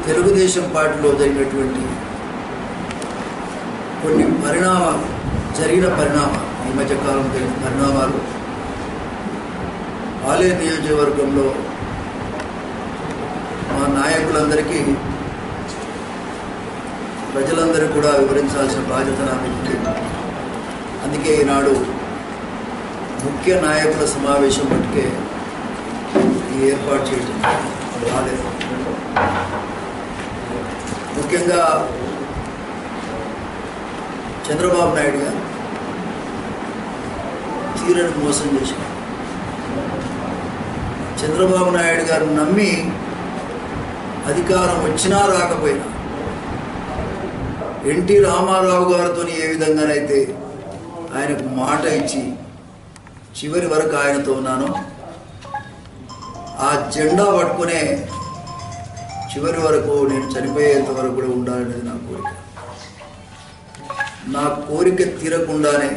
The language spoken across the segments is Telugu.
తెలుగుదేశం పార్టీలో జరిగినటువంటి కొన్ని జరిగిన పరిణామాలు ఈ మధ్య కాలం జరిగిన పరిణామాలు ఆలేరు నియోజకవర్గంలో మా నాయకులందరికీ ప్రజలందరూ కూడా వివరించాల్సిన బాధ్యత నా మీద. అందుకే ఈనాడు ముఖ్య నాయకుల సమావేశం మట్టుకే ఈ ఏర్పాటు చేయడం రాలేదు. ముఖ్యంగా చంద్రబాబు నాయుడు గారు తీరని మోసం చేశారు. చంద్రబాబు నాయుడు గారు నమ్మి అధికారం వచ్చినా రాకపోయినా ఎన్టీ రామారావు గారితో ఏ విధంగానైతే ఆయనకు మాట ఇచ్చి చివరి వరకు ఆయనతో ఉన్నానో ఆ జెండా పట్టుకునే చివరి వరకు నేను చనిపోయేంత వరకు కూడా ఉండాలనేది నా కోరిక. నా కోరిక తీరకుండానే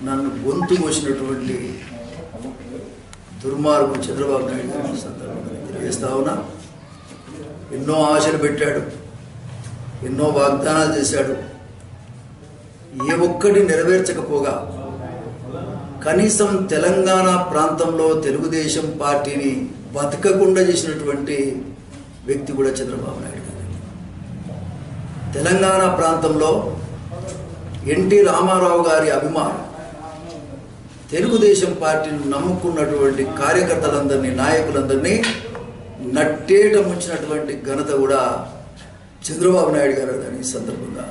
నన్ను గొంతు కోసినటువంటి దుర్మార్గుడు చంద్రబాబు నాయుడు గారి సందర్భంగా తెలియజేస్తా ఉన్నా. ఎన్నో ఆశలు పెట్టాడు, ఎన్నో వాగ్దానాలు చేశాడు. ఏ ఒక్కటి నెరవేర్చకపోగా కనీసం తెలంగాణ ప్రాంతంలో తెలుగుదేశం పార్టీని బతకకుండా చేసినటువంటి వ్యక్తి కూడా చంద్రబాబు నాయుడు గారు. తెలంగాణ ప్రాంతంలో ఎన్టీ రామారావు గారి అభిమానం, తెలుగుదేశం పార్టీని నమ్ముకున్నటువంటి కార్యకర్తలందరినీ, నాయకులందరినీ నట్టేట ముంచినటువంటి ఘనత కూడా చంద్రబాబు నాయుడు గారు అని ఈ సందర్భంగా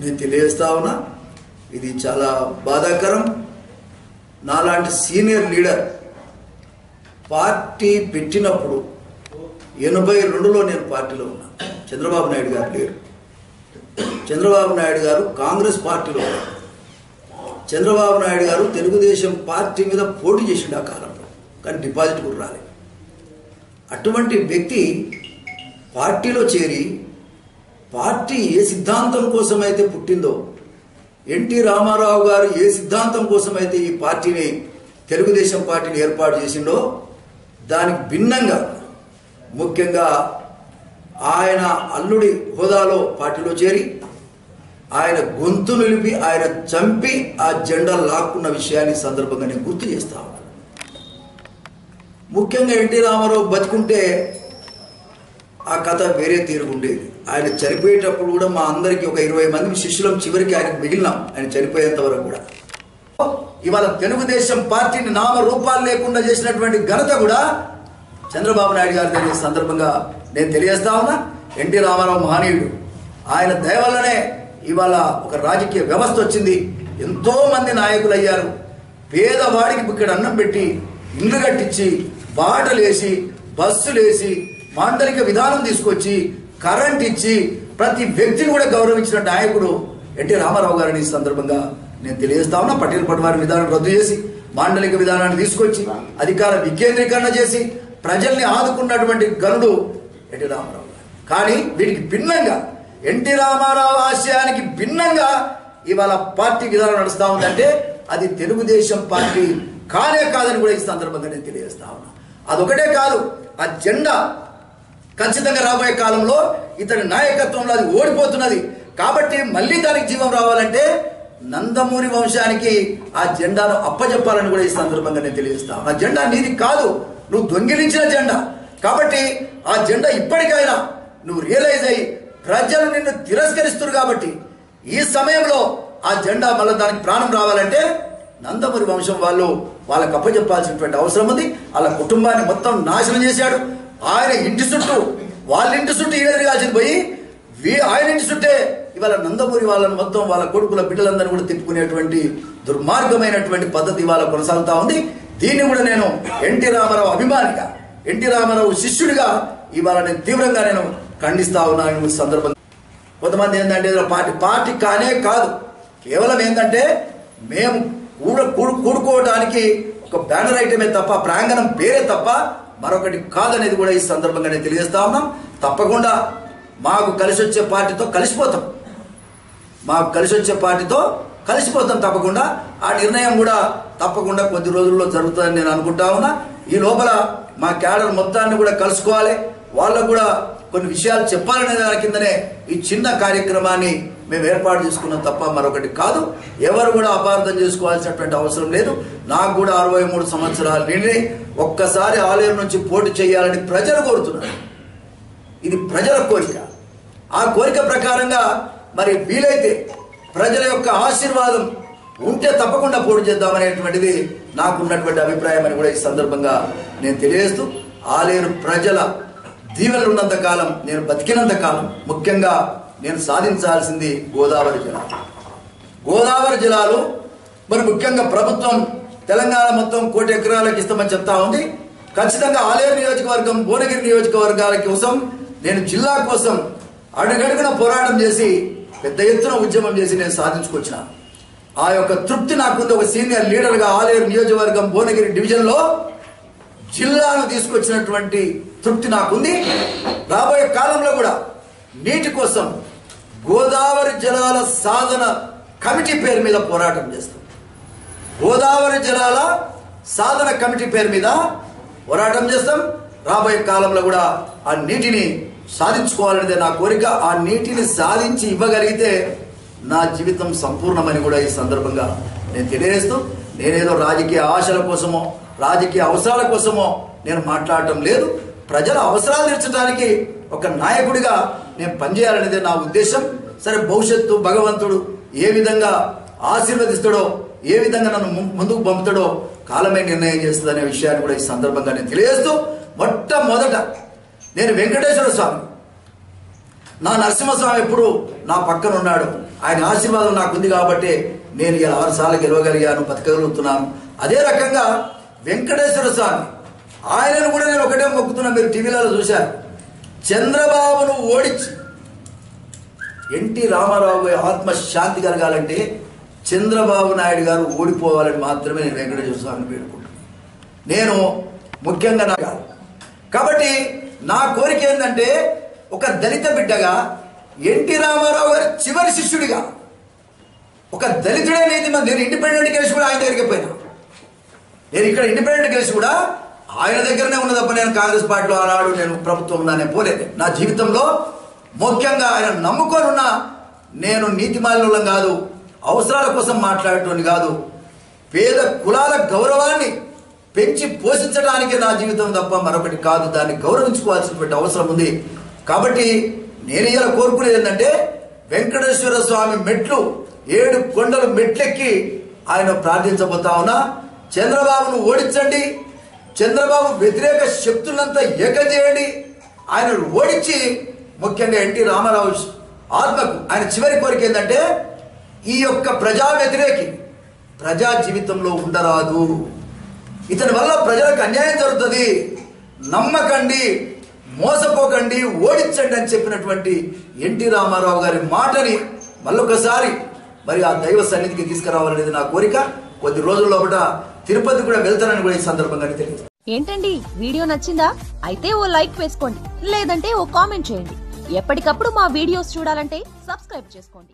నేను తెలియజేస్తా ఉన్నా. ఇది చాలా బాధాకరం. నాలాంటి సీనియర్ లీడర్ పార్టీ పెట్టినప్పుడు 82లో నేను పార్టీలో ఉన్నా. చంద్రబాబు నాయుడు గారు లేరు. చంద్రబాబు నాయుడు గారు కాంగ్రెస్ పార్టీలో ఉన్నారు. చంద్రబాబు నాయుడు గారు తెలుగుదేశం పార్టీ మీద పోటీ చేసిండు ఆ కాలంలో, కానీ డిపాజిట్ కూడా రాలేదు. అటువంటి వ్యక్తి పార్టీలో చేరి పార్టీ ఏ సిద్ధాంతం కోసమైతే పుట్టిందో, ఎన్టీ రామారావు గారు ఏ సిద్ధాంతం కోసమైతే ఈ పార్టీని, తెలుగుదేశం పార్టీని ఏర్పాటు చేసిండో దానికి భిన్నంగా, ముఖ్యంగా ఆయన అల్లుడి హోదాలో పార్టీలో చేరి ఆయన గొంతు నిలిపి ఆయన చంపి ఆ జెండా లాక్కున్న విషయాన్ని సందర్భంగా నేను గుర్తు చేస్తా ఉన్నాను. ముఖ్యంగా ఎన్టీ రామారావు బతికుంటే ఆ కథ వేరే తీరుగుండేది. ఆయన చనిపోయేటప్పుడు కూడా మా అందరికీ ఒక 20 మంది శిష్యులం చివరికి ఆయనకు మిగిలినాం. ఆయన చనిపోయేంత వరకు కూడా ఇవాళ తెలుగుదేశం పార్టీని నామరూపాలు లేకుండా చేసినటువంటి ఘనత కూడా చంద్రబాబు నాయుడు గారి సందర్భంగా నేను తెలియజేస్తా ఉన్నా. ఎన్టీ రామారావు మహనీయుడు. ఆయన దయ వల్లనే ఇవాళ ఒక రాజకీయ వ్యవస్థ వచ్చింది. ఎంతో మంది నాయకులు అయ్యారు. పేదవాడికి ఇక్కడ అన్నం పెట్టి, ఇల్లు కట్టించి, బాటలు వేసి, బస్సులు వేసి, మాండలిక విధానం తీసుకొచ్చి, కరెంట్ ఇచ్చి, ప్రతి వ్యక్తిని కూడా గౌరవించిన నాయకుడు ఎన్టీ రామారావు గారిని ఈ సందర్భంగా నేను తెలియజేస్తా ఉన్నా. పటేల్ పట్వారి విధానం రద్దు చేసి, మాండలిక విధానాన్ని తీసుకొచ్చి, అధికార వికేంద్రీకరణ చేసి ప్రజల్ని ఆదుకున్నటువంటి గనుడు ఎన్టీ రామారావు గారు. కానీ వీటికి భిన్నంగా, ఎన్టీ రామారావు ఆశయానికి భిన్నంగా ఇవాళ పార్టీ విధానం నడుస్తూ ఉందంటే అది తెలుగుదేశం పార్టీ కానే కాదని కూడా ఈ సందర్భంగా నేను తెలియజేస్తా ఉన్నా. అదొకటే కాదు, ఆ జెండా ఖచ్చితంగా రాబోయే కాలంలో ఇతని నాయకత్వంలో అది ఓడిపోతున్నది. కాబట్టి మళ్ళీ దానికి జీవం రావాలంటే నందమూరి వంశానికి ఆ జెండాను అప్పచెప్పాలని కూడా ఈ సందర్భంగా నేను తెలియజేస్తాను. ఆ జెండా నీది కాదు, నువ్వు దొంగిలించిన జెండా. కాబట్టి ఆ జెండా ఇప్పటికైనా నువ్వు రియలైజ్ అయ్యి, ప్రజలు నిన్ను తిరస్కరిస్తున్నారు కాబట్టి ఈ సమయంలో ఆ జెండా మళ్ళీ దానికి ప్రాణం రావాలంటే నందమూరి వంశం వాళ్ళకి అప్పచెప్పాల్సినటువంటి అవసరం ఉంది. వాళ్ళ కుటుంబాన్ని మొత్తం నాశనం చేశాడు. ఆయన ఇంటి చుట్టూ, వాళ్ళ ఇంటి చుట్టూ ఈడెదిగాల్సింది పోయి ఆయన ఇంటి చుట్టే ఇవాళ నందమూరి వాళ్ళని మొత్తం వాళ్ళ కొడుకుల బిడ్డలందరినీ కూడా తిప్పుకునేటువంటి దుర్మార్గమైనటువంటి పద్ధతి ఇవాళ కొనసాగుతా ఉంది. దీన్ని కూడా నేను ఎన్టీ రామారావు అభిమానిగా, ఎన్టీ రామారావు శిష్యుడిగా ఇవాళ నేను తీవ్రంగా నేను ఖండిస్తా ఉన్నాను. సందర్భంగా కొంతమంది ఏంటంటే పార్టీ కానే కాదు, కేవలం ఏంటంటే మేము కూడుకోవడానికి ఒక బ్యానర్ ఐటమే తప్ప, ప్రాంగణం పేరే తప్ప మరొకటి కాదనేది కూడా ఈ సందర్భంగా నేను తెలియజేస్తా ఉన్నాం. తప్పకుండా మాకు కలిసి వచ్చే పార్టీతో కలిసిపోతాం. మాకు కలిసి వచ్చే పార్టీతో కలిసిపోతాం తప్పకుండా. ఆ నిర్ణయం కూడా తప్పకుండా కొద్ది రోజుల్లో జరుగుతుందని నేను అనుకుంటా ఉన్నా. ఈ లోపల మా క్యాడర్ మొత్తాన్ని కూడా కలుసుకోవాలి, వాళ్ళకు కూడా కొన్ని విషయాలు చెప్పాలనే దాని కిందనే ఈ చిన్న కార్యక్రమాన్ని మేము ఏర్పాటు చేసుకున్నాం తప్ప మరొకటి కాదు. ఎవరు కూడా అపార్థం చేసుకోవాల్సినటువంటి అవసరం లేదు. నాకు కూడా 63 సంవత్సరాలు నిండి ఒక్కసారి ఆలయం నుంచి పోటీ చేయాలని ప్రజలు కోరుతున్నారు. ఇది ప్రజల కోరిక. ఆ కోరిక ప్రకారంగా మరి వీలైతే ప్రజల యొక్క ఆశీర్వాదం ఉంటే తప్పకుండా పోటీ చేద్దామనేటువంటిది నాకున్నటువంటి అభిప్రాయం అని కూడా ఈ సందర్భంగా నేను తెలియజేస్తూ, ఆలేరు ప్రజల దీవెనలు ఉన్నంత కాలం, నేను బతికినంత కాలం ముఖ్యంగా నేను సాధించాల్సింది గోదావరి జలాలు. గోదావరి జలాలు మరి ముఖ్యంగా ప్రభుత్వం తెలంగాణ మొత్తం 1 కోటి ఎకరాలకు ఇస్తామని చెప్తా ఉంది. ఖచ్చితంగా ఆలేరు నియోజకవర్గం, భువనగిరి నియోజకవర్గాల కోసం నేను జిల్లా కోసం అడుగడుగున పోరాటం చేసి పెద్ద ఎత్తున ఉద్యమం చేసి నేను సాధించుకొచ్చిన ఆ యొక్క తృప్తి నాకుంది. ఒక సీనియర్ లీడర్గా ఆలేరు నియోజకవర్గం భువనగిరి డివిజన్లో జిల్లాను తీసుకొచ్చినటువంటి తృప్తి నాకుంది. రాబోయే కాలంలో కూడా నీటి కోసం గోదావరి జలాల సాధన కమిటీ పేరు మీద పోరాటం చేస్తాం. గోదావరి జలాల సాధన కమిటీ పేరు మీద పోరాటం చేస్తాం. రాబోయే కాలంలో కూడా ఆ నీటిని సాధించుకోవాలనేదే నా కోరిక. ఆ నీటిని సాధించి ఇవ్వగలిగితే నా జీవితం సంపూర్ణమని కూడా ఈ సందర్భంగా నేను తెలియజేస్తూ, నేనేదో రాజకీయ ఆశల కోసమో రాజకీయ అవసరాల కోసమో నేను మాట్లాడటం లేదు. ప్రజల అవసరాలు తీర్చడానికి ఒక నాయకుడిగా నేను పనిచేయాలనేదే నా ఉద్దేశం. సరే, భవిష్యత్తు భగవంతుడు ఏ విధంగా ఆశీర్వదిస్తాడో, ఏ విధంగా నన్ను ముందుకు పంపుతాడో కాలమే నిర్ణయం చేస్తుందనే విషయాన్ని కూడా ఈ సందర్భంగా నేను తెలియజేస్తూ, మొట్టమొదట నేను వెంకటేశ్వర స్వామి, నా నరసింహస్వామి ఎప్పుడు నా పక్కన ఉన్నాడు. ఆయన ఆశీర్వాదం నాకుంది కాబట్టి నేను ఇలా 6 సార్లు గెలవగలిగాను, బతకగలుగుతున్నాను. అదే రకంగా వెంకటేశ్వర స్వామి, ఆయనను కూడా నేను ఒకటే మొక్కుతున్నా. మీరు టీవీలలో చూశారు, చంద్రబాబును ఓడించి ఎన్టీ రామారావు ఆత్మశాంతి కలగాలంటే చంద్రబాబు నాయుడు గారు ఓడిపోవాలని మాత్రమే నేను వెంకటేశ్వర స్వామిని వేడుకుంటున్నాను. నేను ముఖ్యంగా నా కాదు కాబట్టి నా కోరిక ఏంటంటే, ఒక దళిత బిడ్డగా ఎన్టీ రామారావు గారి చివరి శిష్యుడిగా ఒక దళితుడే నీతి. నేను ఇండిపెండెంట్ కేసు కూడా ఆయన దగ్గరికి పోయినా. నేను ఇక్కడ ఇండిపెండెంట్ కేసు కూడా ఆయన దగ్గరనే ఉన్న తప్ప నేను కాంగ్రెస్ పార్టీలో ఆనాడు నేను ప్రభుత్వం ఉన్నానే పోలేదు. నా జీవితంలో ముఖ్యంగా ఆయన నమ్ముకొని ఉన్న నేను నీతిమాలిన్యం కాదు, అవసరాల కోసం మాట్లాడేటోని కాదు. పేద కులాల గౌరవాన్ని పెంచి పోషించడానికి నా జీవితం తప్ప మరొకటి కాదు. దాన్ని గౌరవించుకోవాల్సినటువంటి అవసరం ఉంది. కాబట్టి నేను ఇలా కోరుకునేది ఏంటంటే, వెంకటేశ్వర స్వామి మెట్లు 7 కొండలు మెట్లెక్కి ఆయన ప్రార్థించబోతా ఉన్నా. చంద్రబాబును ఓడించండి, చంద్రబాబు వ్యతిరేక శక్తులంతా ఏకజేయండి, ఆయన ఓడించి ముఖ్యంగా ఎన్టీ రామారావు ఆత్మకు ఆయన చివరి కోరిక ఏంటంటే, ఈ యొక్క ప్రజా వ్యతిరేకి ప్రజా జీవితంలో ఉండరాదు, ఇతని వల్ల ప్రజలకు అన్యాయం జరుగుతుంది, నమ్మకండి, మోసపోకండి, ఓడించండి అని చెప్పినటువంటి ఎన్టీ రామారావు గారి మాటని మళ్ళొకసారి మరి ఆ దైవ సన్నిధికి తీసుకురావాలనేది నా కోరిక. కొద్ది రోజుల లోపల తిరుపతి కూడా వెళ్తానని కూడా ఈ సందర్భంగా తెలియదు. ఏంటండి, వీడియో నచ్చిందా? అయితే ఓ లైక్ వేసుకోండి, లేదంటే ఓ కామెంట్ చేయండి. ఎప్పటికప్పుడు మా వీడియోస్ చూడాలంటే సబ్స్క్రైబ్ చేసుకోండి.